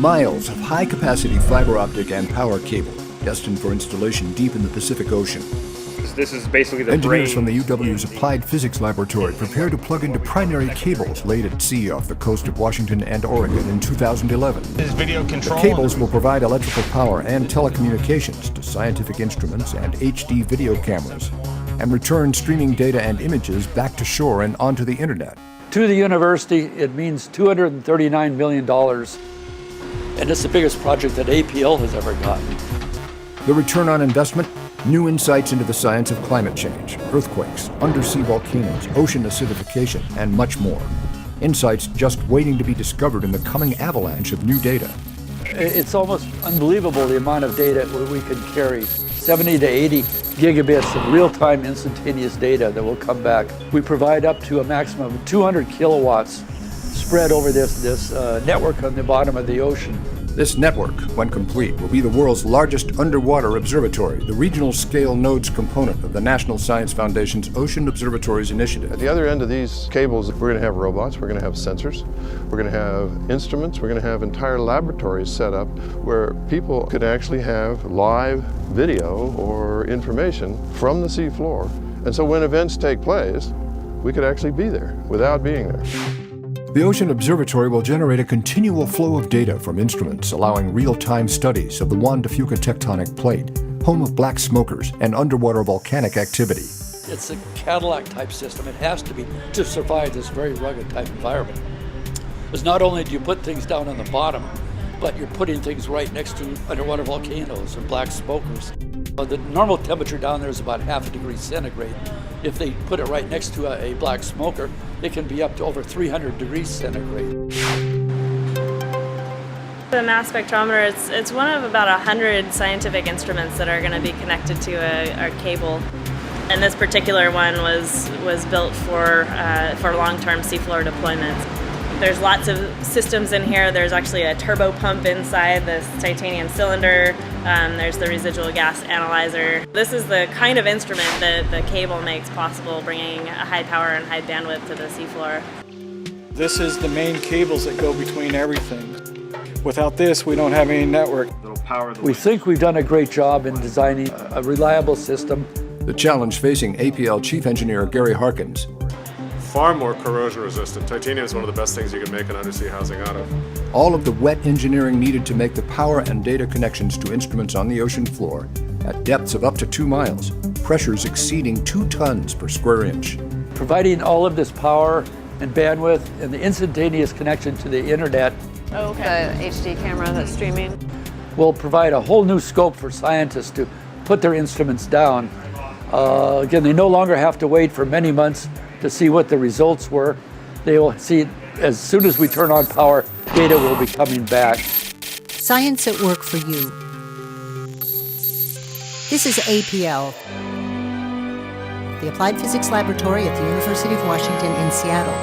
Miles of high-capacity fiber optic and power cable, destined for installation deep in the Pacific Ocean. This is basically the Engineers from the UW's Applied Physics Laboratory prepare to plug into primary cables laid at sea off the coast of Washington and Oregon in 2011. The cables will provide electrical power and telecommunications to scientific instruments and HD video cameras, and return streaming data and images back to shore and onto the internet. To the university, it means $239 million, and it's the biggest project that APL has ever gotten. The return on investment? New insights into the science of climate change, earthquakes, undersea volcanoes, ocean acidification, and much more. Insights just waiting to be discovered in the coming avalanche of new data. It's almost unbelievable the amount of data we can carry. 70 to 80 gigabits of real-time instantaneous data that will come back. We provide up to a maximum of 200 kilowatts spread over this network on the bottom of the ocean. This network, when complete, will be the world's largest underwater observatory, the regional scale nodes component of the National Science Foundation's Ocean Observatories Initiative. At the other end of these cables, we're going to have robots, we're going to have sensors, we're going to have instruments, we're going to have entire laboratories set up where people could actually have live video or information from the seafloor. And so when events take place, we could actually be there without being there. The Ocean Observatory will generate a continual flow of data from instruments, allowing real-time studies of the Juan de Fuca tectonic plate, home of black smokers and underwater volcanic activity. It's a Cadillac-type system. It has to be to survive this very rugged type environment. Because not only do you put things down on the bottom, but you're putting things right next to underwater volcanoes and black smokers. The normal temperature down there is about 0.5 degrees centigrade. If they put it right next to a black smoker, it can be up to over 300 degrees centigrade. The mass spectrometer, it's one of about 100 scientific instruments that are going to be connected to a cable. And this particular one was built for long-term seafloor deployments. There's lots of systems in here. There's actually a turbo pump inside this titanium cylinder. There's the residual gas analyzer. This is the kind of instrument that the cable makes possible, bringing a high power and high bandwidth to the seafloor. This is the main cables that go between everything. Without this, we don't have any network. We think we've done a great job in designing a reliable system. The challenge facing APL Chief Engineer Gary Harkins. Far more corrosion resistant. Titanium is one of the best things you can make an undersea housing out of. All of the wet engineering needed to make the power and data connections to instruments on the ocean floor at depths of up to 2 miles, pressures exceeding 2 tons per square inch. Providing all of this power and bandwidth and the instantaneous connection to the internet. Oh, okay. The HD camera that's streaming. Will provide a whole new scope for scientists to put their instruments down. Again, they no longer have to wait for many months to see what the results were. They will see as soon as we turn on power, data will be coming back. Science at work for you. This is APL, the Applied Physics Laboratory at the University of Washington in Seattle.